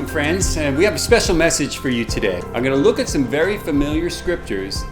Welcome, friends, and we have a special message for you today. I'm going to look at some very familiar scriptures,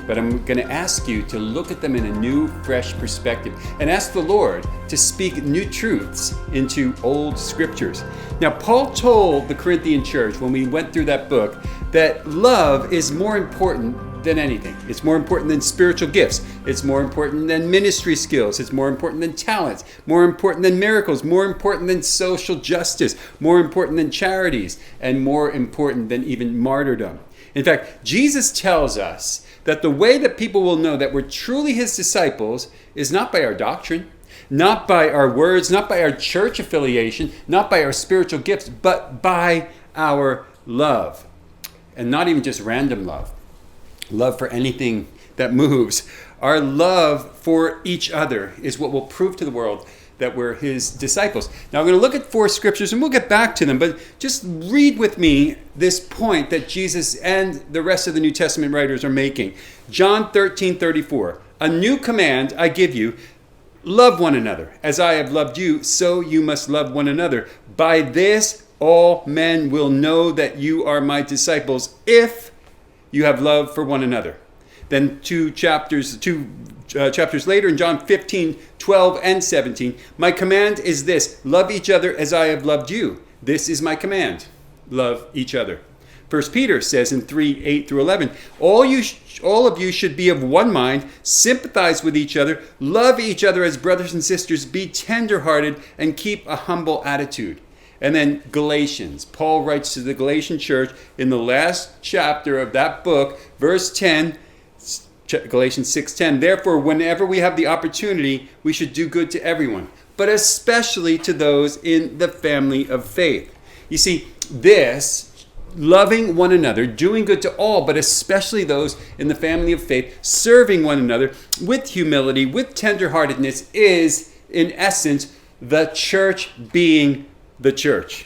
but I'm going to ask you to look at them in a new, fresh perspective and ask the Lord to speak new truths into old scriptures. Now, Paul told the Corinthian church when we went through that book that love is more important than anything. It's more important than spiritual gifts. It's more important than ministry skills. It's more important than talents, more important than miracles, more important than social justice, more important than charities, and more important than even martyrdom. In fact, Jesus tells us that the way that people will know that we're truly his disciples is not by our doctrine, not by our words, not by our church affiliation, not by our spiritual gifts, but by our love. And not even just random love. Love for anything that moves. Our love for each other is what will prove to the world that we're his disciples. Now I'm going to look at 4 scriptures and we'll get back to them, but just read with me this point that Jesus and the rest of the New Testament writers are making. John 13:34. A new command I give you, love one another. As I have loved you, so you must love one another. By this all men will know that you are my disciples if you have love for one another. Then two chapters later in John 15:12 and 17, my command is this, love each other as I have loved you. This is my command, love each other. 1 Peter says in 3:8 through 11, all of you should be of one mind, sympathize with each other, love each other as brothers and sisters, be tenderhearted, and keep a humble attitude. And then Galatians. Paul writes to the Galatian church in the last chapter of that book, verse 10, Galatians 6:10. Therefore, whenever we have the opportunity, we should do good to everyone, but especially to those in the family of faith. You see, this, loving one another, doing good to all, but especially those in the family of faith, serving one another with humility, with tenderheartedness, is, in essence, the church being the church.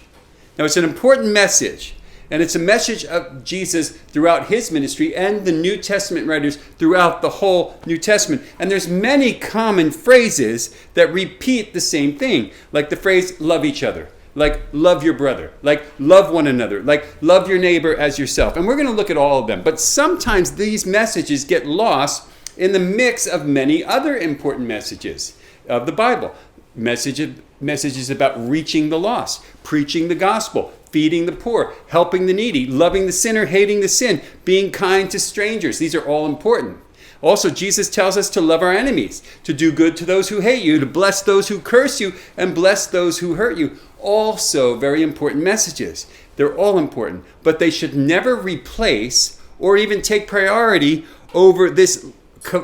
Now, it's an important message, and it's a message of Jesus throughout his ministry and the New Testament writers throughout the whole New Testament. And there's many common phrases that repeat the same thing, like the phrase love each other, like love your brother, like love one another, like love your neighbor as yourself. And we're going to look at all of them. But sometimes these messages get lost in the mix of many other important messages of the Bible. Messages about reaching the lost, preaching the gospel, feeding the poor, helping the needy, loving the sinner, hating the sin, being kind to strangers. These are all important. Also, Jesus tells us to love our enemies, to do good to those who hate you, to bless those who curse you, and bless those who hurt you. Also, very important messages. They're all important, but they should never replace or even take priority over this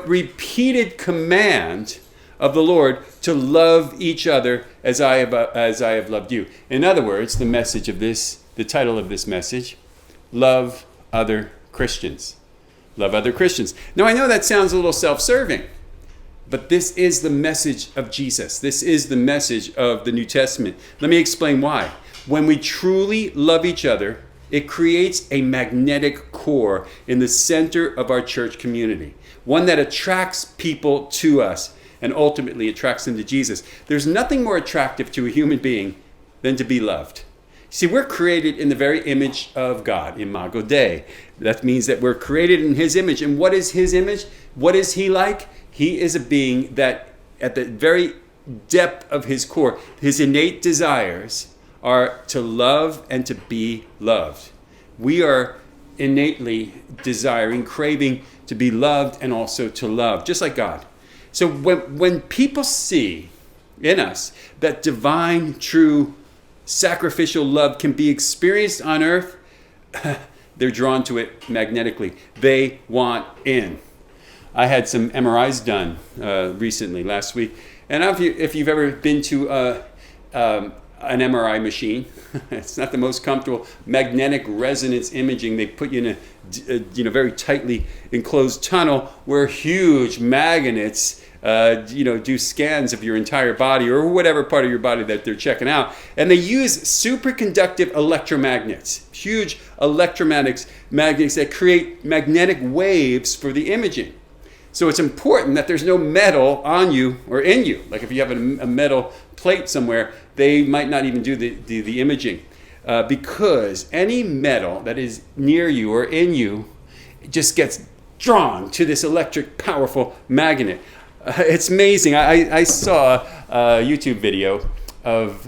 repeated command of the Lord to love each other as I have loved you. In other words, the title of this message, Love Other Christians. Love other Christians. Now, I know that sounds a little self-serving, but this is the message of Jesus. This is the message of the New Testament. Let me explain why. When we truly love each other, it creates a magnetic core in the center of our church community, one that attracts people to us and ultimately attracts them to Jesus. There's nothing more attractive to a human being than to be loved. See, we're created in the very image of God, Imago Dei. That means that we're created in his image. And what is his image? What is he like? He is a being that at the very depth of his core, his innate desires are to love and to be loved. We are innately desiring, craving to be loved and also to love, just like God. So when people see in us that divine, true, sacrificial love can be experienced on earth, they're drawn to it magnetically. They want in. I had some MRIs done recently, last week. And if you've ever been to an MRI machine, it's not the most comfortable. Magnetic resonance imaging, they put you in a very tightly enclosed tunnel where huge magnets do scans of your entire body or whatever part of your body that they're checking out. And they use superconductive electromagnets, huge electromagnets that create magnetic waves for the imaging. So it's important that there's no metal on you or in you. Like if you have a metal plate somewhere, they might not even do the imaging. because any metal that is near you or in you just gets drawn to this electric, powerful magnet. It's amazing. I saw a YouTube video of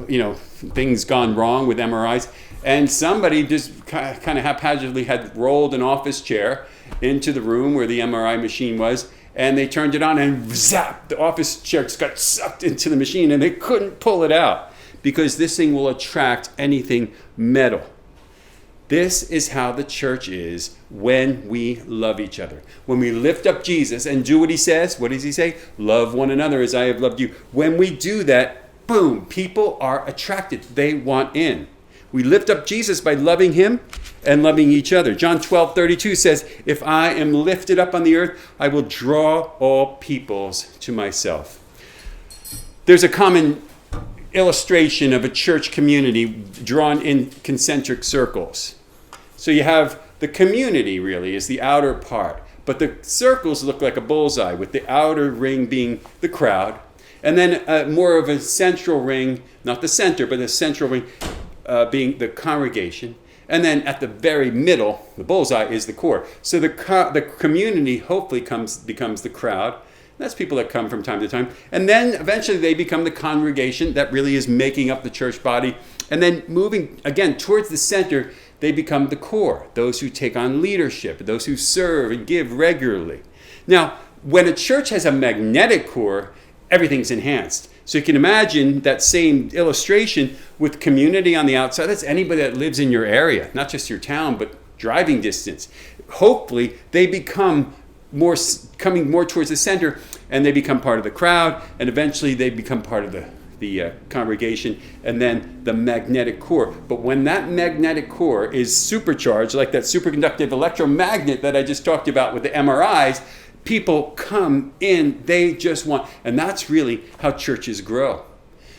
things gone wrong with MRIs, and somebody just kind of haphazardly had rolled an office chair into the room where the MRI machine was, and they turned it on, and zap, the office chair just got sucked into the machine, and they couldn't pull it out because this thing will attract anything metal. This is how the church is when we love each other. When we lift up Jesus and do what he says, what does he say? Love one another as I have loved you. When we do that, boom, people are attracted. They want in. We lift up Jesus by loving him and loving each other. John 12:32 says, if I am lifted up on the earth, I will draw all peoples to myself. There's a common illustration of a church community drawn in concentric circles. So you have the community really is the outer part, but the circles look like a bullseye with the outer ring being the crowd, and then more of a central ring, not the center, but the central ring being the congregation. And then at the very middle, the bullseye is the core. So the community hopefully becomes the crowd. That's people that come from time to time. And then eventually they become the congregation that really is making up the church body. And then moving again towards the center, they become the core, those who take on leadership, those who serve and give regularly. Now, when a church has a magnetic core, everything's enhanced. So you can imagine that same illustration with community on the outside. That's anybody that lives in your area, not just your town, but driving distance. Hopefully, they become coming more towards the center, and they become part of the crowd, and eventually they become part of the congregation, and then the magnetic core. But when that magnetic core is supercharged, like that superconductive electromagnet that I just talked about with the MRIs, people come in, they just want, and that's really how churches grow.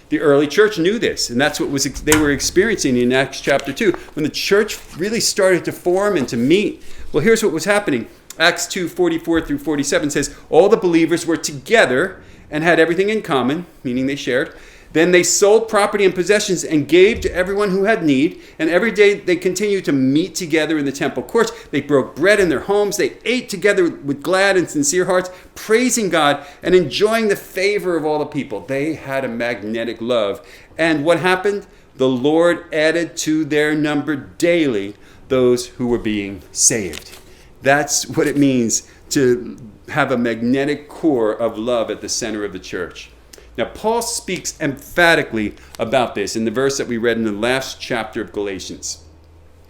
The early church knew this, and that's what they were experiencing in Acts chapter 2. When the church really started to form and to meet, well, here's what was happening. Acts 2:44 through 47 says, all the believers were together and had everything in common, meaning they shared. Then they sold property and possessions and gave to everyone who had need. And every day they continued to meet together in the temple courts. They broke bread in their homes. They ate together with glad and sincere hearts, praising God and enjoying the favor of all the people. They had a magnetic love. And what happened? The Lord added to their number daily those who were being saved. That's what it means to have a magnetic core of love at the center of the church. Now, Paul speaks emphatically about this in the verse that we read in the last chapter of Galatians.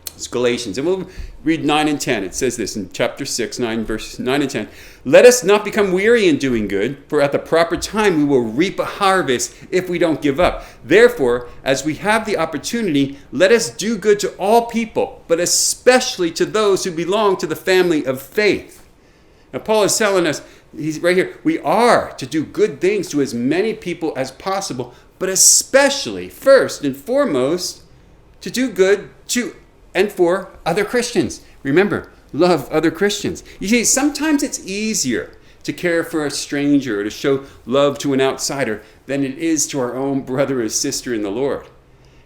It's Galatians. And we'll read 9 and 10. It says this in chapter 6, verses 9 and 10. Let us not become weary in doing good, for at the proper time we will reap a harvest if we don't give up. Therefore, as we have the opportunity, let us do good to all people, but especially to those who belong to the family of faith. Now, Paul is telling us, he's right here, we are to do good things to as many people as possible, but especially, first and foremost, to do good to and for other Christians. Remember, love other Christians. You see, sometimes it's easier to care for a stranger or to show love to an outsider than it is to our own brother or sister in the Lord.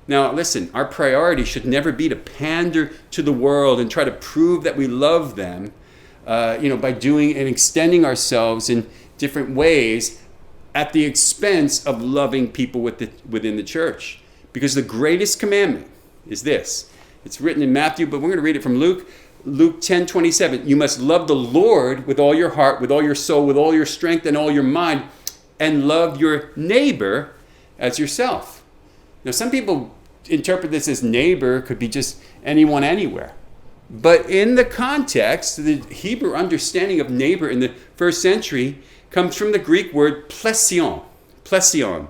Now, listen, our priority should never be to pander to the world and try to prove that we love them, by doing and extending ourselves in different ways at the expense of loving people within the church. Because the greatest commandment is this. It's written in Matthew, but we're going to read it from Luke. Luke 10:27. You must love the Lord with all your heart, with all your soul, with all your strength, and all your mind, and love your neighbor as yourself. Now, some people interpret this as neighbor could be just anyone, anywhere. But in the context, the Hebrew understanding of neighbor in the first century comes from the Greek word plesion,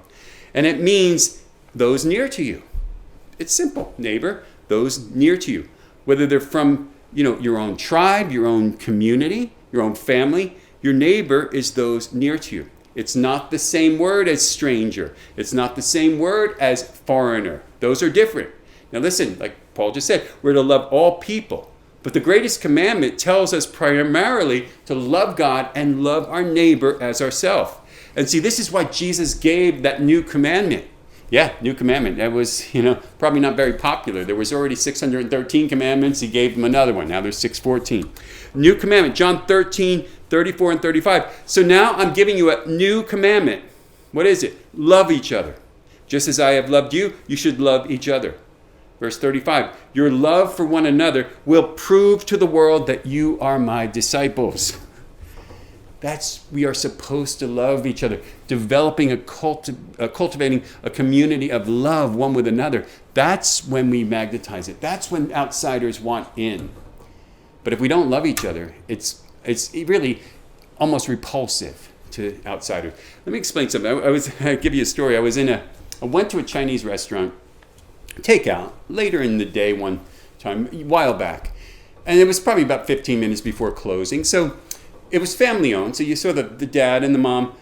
and it means those near to you. It's simple, neighbor, those near to you. Whether they're from, your own tribe, your own community, your own family, your neighbor is those near to you. It's not the same word as stranger. It's not the same word as foreigner. Those are different. Now listen, like Paul just said, we're to love all people. But the greatest commandment tells us primarily to love God and love our neighbor as ourselves. And see, this is why Jesus gave that new commandment. Yeah, new commandment. That was, probably not very popular. There was already 613 commandments. He gave them another one. Now there's 614. New commandment, John 13, 34 and 35. So now I'm giving you a new commandment. What is it? Love each other. Just as I have loved you, you should love each other. Verse 35, your love for one another will prove to the world that you are my disciples. We are supposed to love each other, developing cultivating a community of love one with another. That's when we magnetize it. That's when outsiders want in. But if we don't love each other, it's really almost repulsive to outsiders. Let me explain something. I'll give you a story. I went to a Chinese restaurant, takeout, later in the day one time, a while back. And it was probably about 15 minutes before closing. So it was family owned, so you saw the dad and the mom,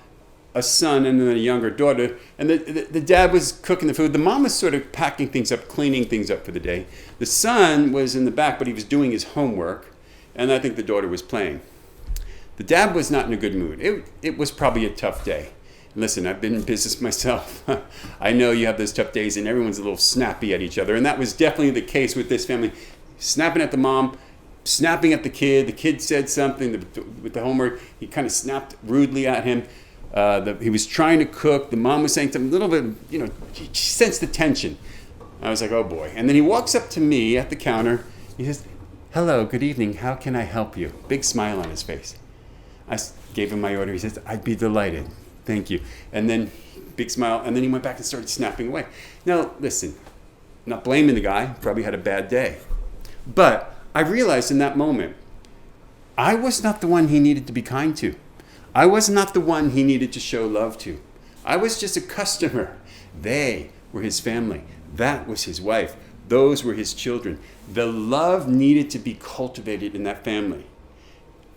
a son and then a younger daughter, and the dad was cooking the food. The mom was sort of packing things up, cleaning things up for the day. The son was in the back, but he was doing his homework, and I think the daughter was playing. The dad was not in a good mood. It was probably a tough day. Listen, I've been in business myself. I know you have those tough days, and everyone's a little snappy at each other, and that was definitely the case with this family. Snapping at the mom, snapping at the kid. The kid said something with the homework. He kind of snapped rudely at him. He was trying to cook. The mom was saying something a little bit, she sensed the tension. I was like, oh boy. And then he walks up to me at the counter. He says, hello, good evening. How can I help you? Big smile on his face. I gave him my order. He says, I'd be delighted. Thank you. And then big smile. And then he went back and started snapping away. Now, listen, I'm not blaming the guy. Probably had a bad day. But I realized in that moment, I was not the one he needed to be kind to. I was not the one he needed to show love to. I was just a customer. They were his family. That was his wife. Those were his children. The love needed to be cultivated in that family.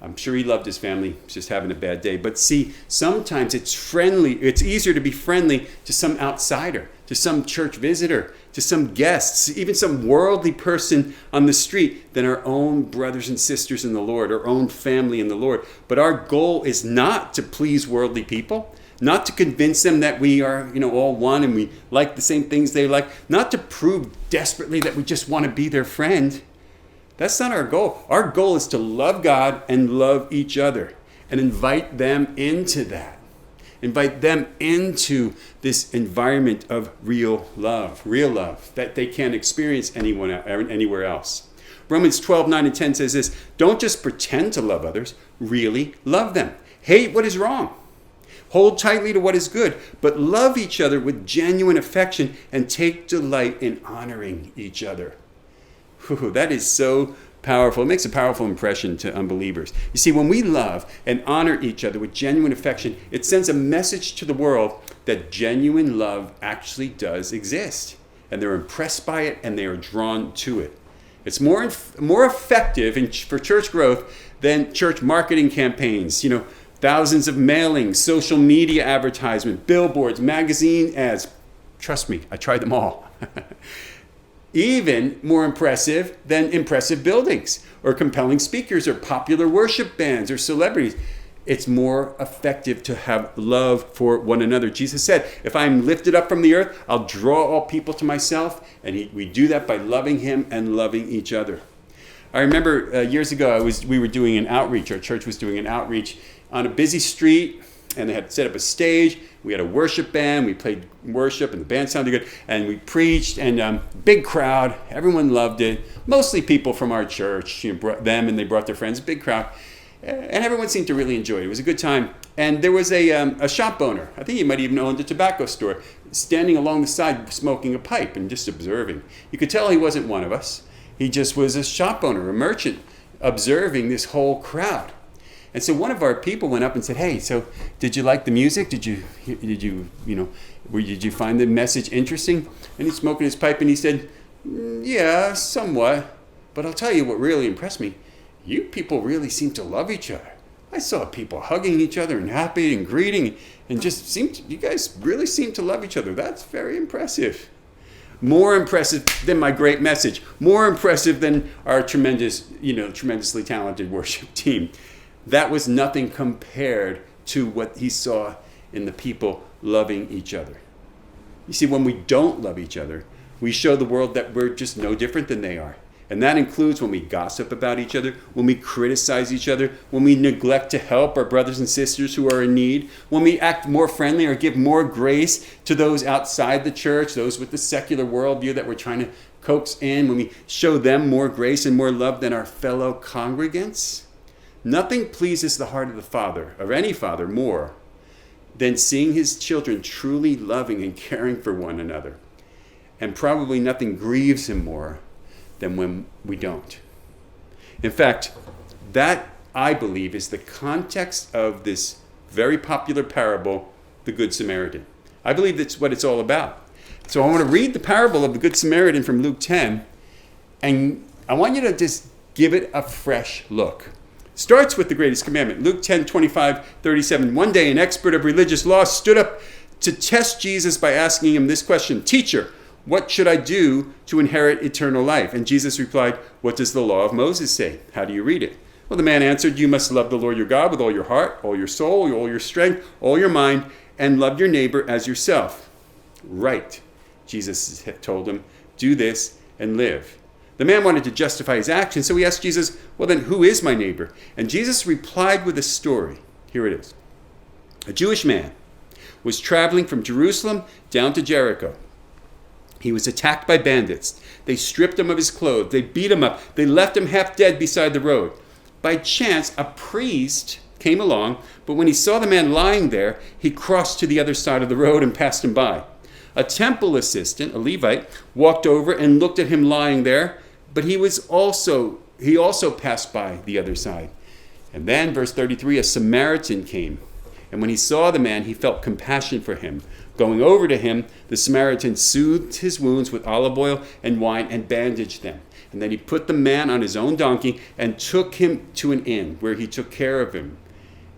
I'm sure he loved his family, just having a bad day. But see, sometimes it's easier to be friendly to some outsider, to some church visitor, to some guests, even some worldly person on the street than our own brothers and sisters in the Lord, our own family in the Lord. But our goal is not to please worldly people, not to convince them that we are, all one and we like the same things they like, not to prove desperately that we just want to be their friend. That's not our goal. Our goal is to love God and love each other and invite them into that. Invite them into this environment of real love that they can't experience anywhere else. Romans 12, 9 and 10 says this, don't just pretend to love others, really love them. Hate what is wrong. Hold tightly to what is good, but love each other with genuine affection and take delight in honoring each other. Whew, that is so powerful. It makes a powerful impression to unbelievers. You see, when we love and honor each other with genuine affection, it sends a message to the world that genuine love actually does exist. And they're impressed by it and they are drawn to it. It's more effective for church growth than church marketing campaigns. Thousands of mailings, social media advertisement, billboards, magazine ads. Trust me, I tried them all. Even more impressive than impressive buildings or compelling speakers or popular worship bands or celebrities. It's more effective to have love for one another. Jesus said, if I'm lifted up from the earth, I'll draw all people to myself. And we do that by loving him and loving each other. I remember years ago, we were doing an outreach. Our church was doing an outreach on a busy street, and they had set up a stage. We had a worship band. We played worship, and the band sounded good. And we preached, and big crowd. Everyone loved it. Mostly people from our church. Brought them, and they brought their friends. Big crowd, and everyone seemed to really enjoy it. It was a good time. And there was a shop owner. I think he might even owned a tobacco store, standing along the side, smoking a pipe and just observing. You could tell he wasn't one of us. He just was a shop owner, a merchant, observing this whole crowd. And so one of our people went up and said, "Hey, so did you like the music? Did you find the message interesting?" And he's smoking his pipe, and he said, "Yeah, somewhat. But I'll tell you what really impressed me. You people really seem to love each other. I saw people hugging each other and happy and greeting, and you guys really seem to love each other. That's very impressive. More impressive than my great message. More impressive than our tremendously talented worship team." That was nothing compared to what he saw in the people loving each other. You see, when we don't love each other, we show the world that we're just no different than they are. And that includes when we gossip about each other, when we criticize each other, when we neglect to help our brothers and sisters who are in need, when we act more friendly or give more grace to those outside the church, those with the secular worldview that we're trying to coax in, when we show them more grace and more love than our fellow congregants. Nothing pleases the heart of the Father, of any father, more than seeing his children truly loving and caring for one another. And probably nothing grieves him more than when we don't. In fact, that, I believe, is the context of this very popular parable, the Good Samaritan. I believe that's what it's all about. So I want to read the parable of the Good Samaritan from Luke 10, and I want you to just give it a fresh look. Starts with the greatest commandment. Luke 10, 25, 37. One day an expert of religious law stood up to test Jesus by asking him this question: Teacher, what should I do to inherit eternal life? And Jesus replied, what does the law of Moses say? How do you read it? Well, the man answered, you must love the Lord your God with all your heart, all your soul, all your strength, all your mind, and love your neighbor as yourself. Right, Jesus told him, do this and live. The man wanted to justify his action, so he asked Jesus, well then, who is my neighbor? And Jesus replied with a story. Here it is. A Jewish man was traveling from Jerusalem down to Jericho. He was attacked by bandits. They stripped him of his clothes. They beat him up. They left him half dead beside the road. By chance, a priest came along, but when he saw the man lying there, he crossed to the other side of the road and passed him by. A temple assistant, a Levite, walked over and looked at him lying there, but he also passed by the other side. And then, verse 33, a Samaritan came. And when he saw the man, he felt compassion for him. Going over to him, the Samaritan soothed his wounds with olive oil and wine and bandaged them. And then he put the man on his own donkey and took him to an inn where he took care of him.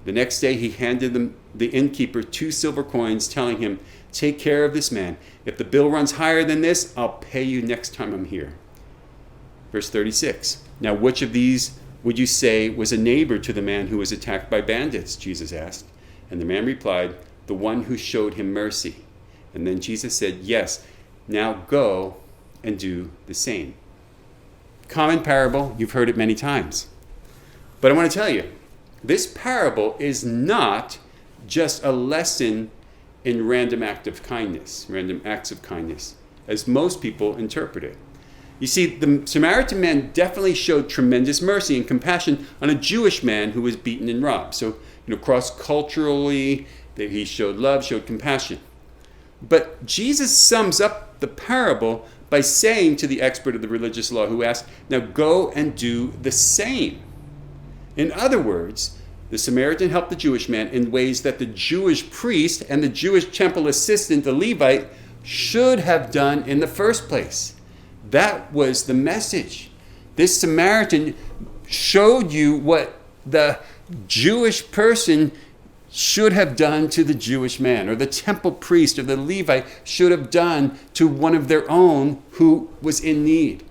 The next day he handed the innkeeper 2 silver coins, telling him, take care of this man. If the bill runs higher than this, I'll pay you next time I'm here. Verse 36. Now which of these would you say was a neighbor to the man who was attacked by bandits? Jesus asked. And the man replied, the one who showed him mercy. And then Jesus said, yes, now go and do the same. Common parable, you've heard it many times. But I want to tell you, this parable is not just a lesson in random acts of kindness, as most people interpret it. You see, the Samaritan man definitely showed tremendous mercy and compassion on a Jewish man who was beaten and robbed. So, cross-culturally, that he showed love, showed compassion. But Jesus sums up the parable by saying to the expert of the religious law who asked, now go and do the same. In other words, the Samaritan helped the Jewish man in ways that the Jewish priest and the Jewish temple assistant, the Levite, should have done in the first place. That was the message. This Samaritan showed you what the Jewish person should have done to the Jewish man, or the temple priest or the Levite should have done to one of their own who was in need.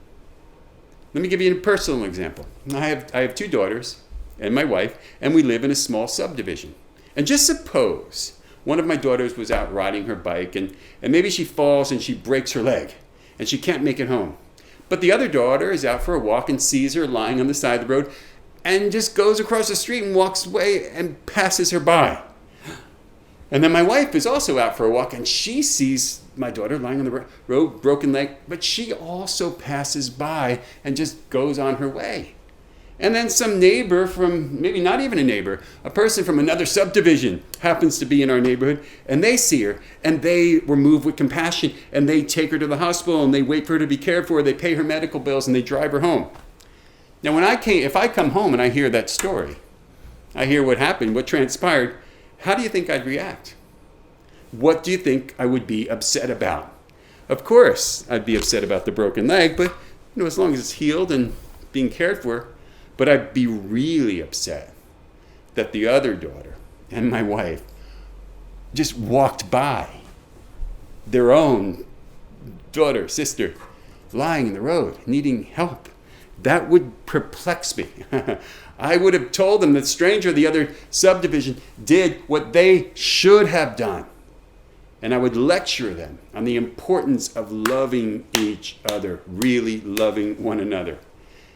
Let me give you a personal example. I have 2 daughters and my wife, and we live in a small subdivision. And just suppose one of my daughters was out riding her bike and maybe she falls and she breaks her leg and she can't make it home. But the other daughter is out for a walk and sees her lying on the side of the road and just goes across the street and walks away and passes her by. And then my wife is also out for a walk and she sees my daughter lying on the road, broken leg, but she also passes by and just goes on her way. And then some neighbor from, maybe not even a neighbor, a person from another subdivision happens to be in our neighborhood, and they see her, and they were moved with compassion, and they take her to the hospital, and they wait for her to be cared for, they pay her medical bills, and they drive her home. Now, if I come home and I hear that story, I hear what happened, what transpired, how do you think I'd react? What do you think I would be upset about? Of course, I'd be upset about the broken leg, but as long as it's healed and being cared for. But I'd be really upset that the other daughter and my wife just walked by their own daughter, sister, lying in the road, needing help. That would perplex me. I would have told them that stranger, the other subdivision, did what they should have done. And I would lecture them on the importance of loving each other, really loving one another.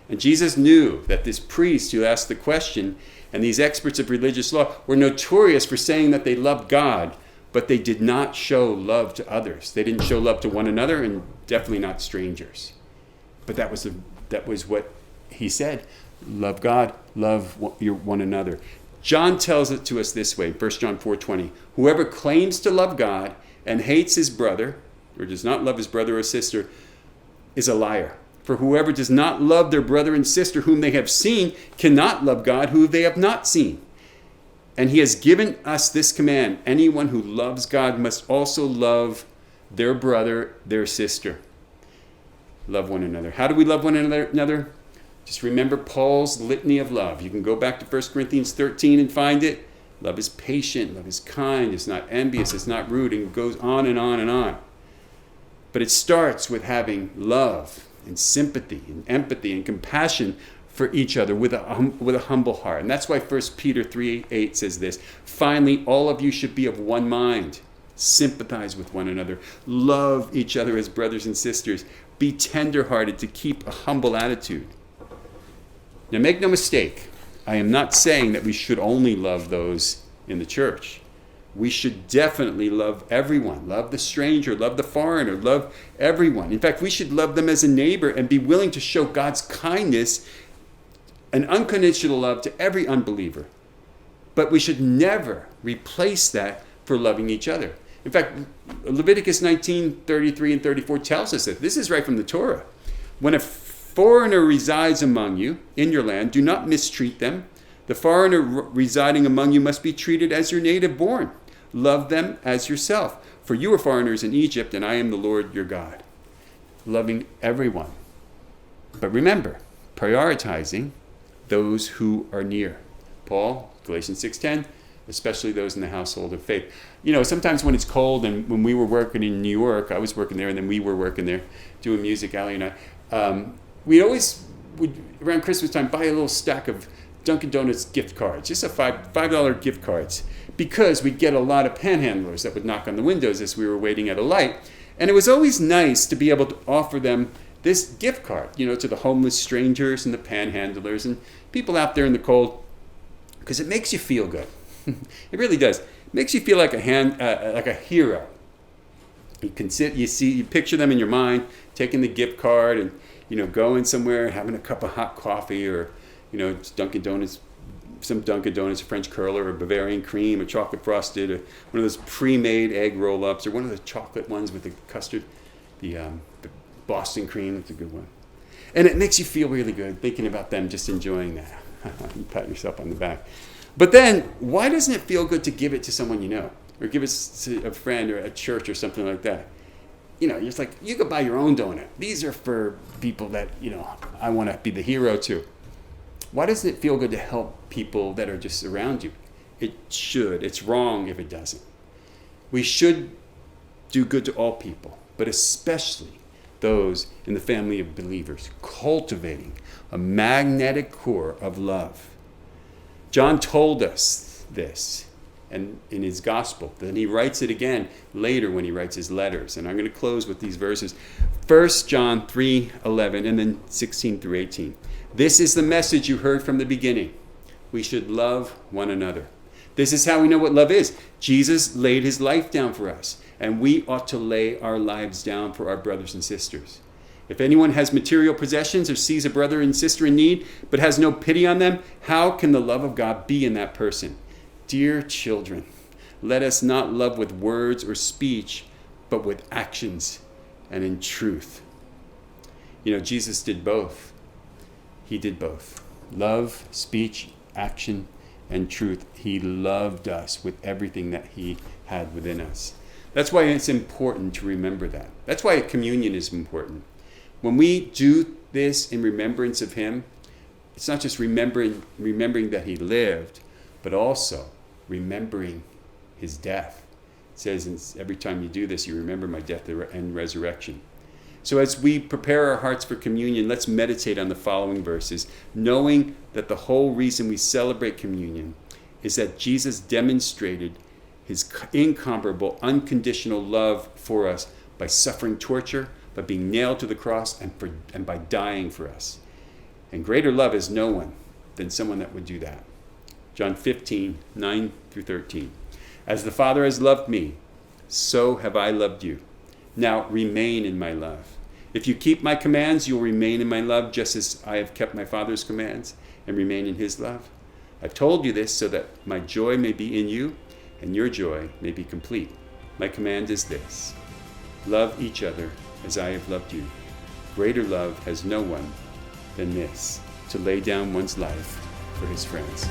And Jesus knew that this priest who asked the question and these experts of religious law were notorious for saying that they loved God, but they did not show love to others. They didn't show love to one another, and definitely not strangers. But that was what he said. Love God, love one another. John tells it to us this way, 1 John 4:20. Whoever claims to love God and hates his brother, or does not love his brother or sister, is a liar. For whoever does not love their brother and sister whom they have seen cannot love God who they have not seen. And he has given us this command: anyone who loves God must also love their brother, their sister. Love one another. How do we love one another? Just remember Paul's litany of love. You can go back to 1 Corinthians 13 and find it. Love is patient, love is kind, it's not envious, it's not rude, and it goes on and on and on. But it starts with having love and sympathy and empathy and compassion for each other with a humble heart. And that's why 1 Peter 3:8 says this: finally, all of you should be of one mind. Sympathize with one another. Love each other as brothers and sisters. Be tenderhearted to keep a humble attitude. Now, make no mistake, I am not saying that we should only love those in the church. We should definitely love everyone. Love the stranger, love the foreigner, love everyone. In fact, we should love them as a neighbor and be willing to show God's kindness and unconditional love to every unbeliever. But we should never replace that for loving each other. In fact, Leviticus 19:33 and 34 tells us that. This is right from the Torah. When a foreigner resides among you in your land, do not mistreat them. The foreigner residing among you must be treated as your native born. Love them as yourself, for you were foreigners in Egypt, and I am the Lord your God. Loving everyone. But remember, prioritizing those who are near. Paul, Galatians 6:10, especially those in the household of faith. You know, sometimes when it's cold, and when we were working in New York, I was working there, and then we were working there doing music, Allie and I, we always would, around Christmas time, buy a little stack of Dunkin' Donuts gift cards, just a $5 gift cards, because we'd get a lot of panhandlers that would knock on the windows as we were waiting at a light. And it was always nice to be able to offer them this gift card, you know, to the homeless strangers and the panhandlers and people out there in the cold, because it makes you feel good. It really does. It makes you feel like a hero. You can sit, you picture them in your mind, taking the gift card and, you know, going somewhere, having a cup of hot coffee, or, you know, Dunkin' Donuts, some Dunkin' Donuts, a French curler, or Bavarian cream, or chocolate frosted, or one of those pre-made egg roll-ups, or one of the chocolate ones with the custard, the Boston cream. That's a good one. And it makes you feel really good thinking about them just enjoying that. You pat yourself on the back. But then, why doesn't it feel good to give it to someone you know, or give it to a friend or a church or something like that? You know, you're just like, you could buy your own donut. These are for people that, you know, I want to be the hero to. Why doesn't it feel good to help people that are just around you? It should. It's wrong if it doesn't. We should do good to all people, but especially those in the family of believers, cultivating a magnetic core of love. John told us this and in his gospel. Then he writes it again later when he writes his letters. And I'm going to close with these verses. 1 John 3:11 and then 16 through 18. This is the message you heard from the beginning. We should love one another. This is how we know what love is. Jesus laid his life down for us, and we ought to lay our lives down for our brothers and sisters. If anyone has material possessions or sees a brother and sister in need, but has no pity on them, how can the love of God be in that person? Dear children, let us not love with words or speech, but with actions and in truth. You know, Jesus did both. He did both. Love, speech, action, and truth. He loved us with everything that he had within us. That's why it's important to remember that. That's why communion is important. When we do this in remembrance of him, it's not just remembering that he lived, but also remembering his death. It says every time you do this, you remember my death and resurrection. So as we prepare our hearts for communion, let's meditate on the following verses, knowing that the whole reason we celebrate communion is that Jesus demonstrated his incomparable, unconditional love for us by suffering torture, by being nailed to the cross, and by dying for us. And greater love is no one than someone that would do that. John 15, 9 through 13. As the Father has loved me, so have I loved you. Now remain in my love. If you keep my commands, you will remain in my love, just as I have kept my Father's commands and remain in his love. I've told you this so that my joy may be in you and your joy may be complete. My command is this: love each other as I have loved you. Greater love has no one than this, to lay down one's life for his friends.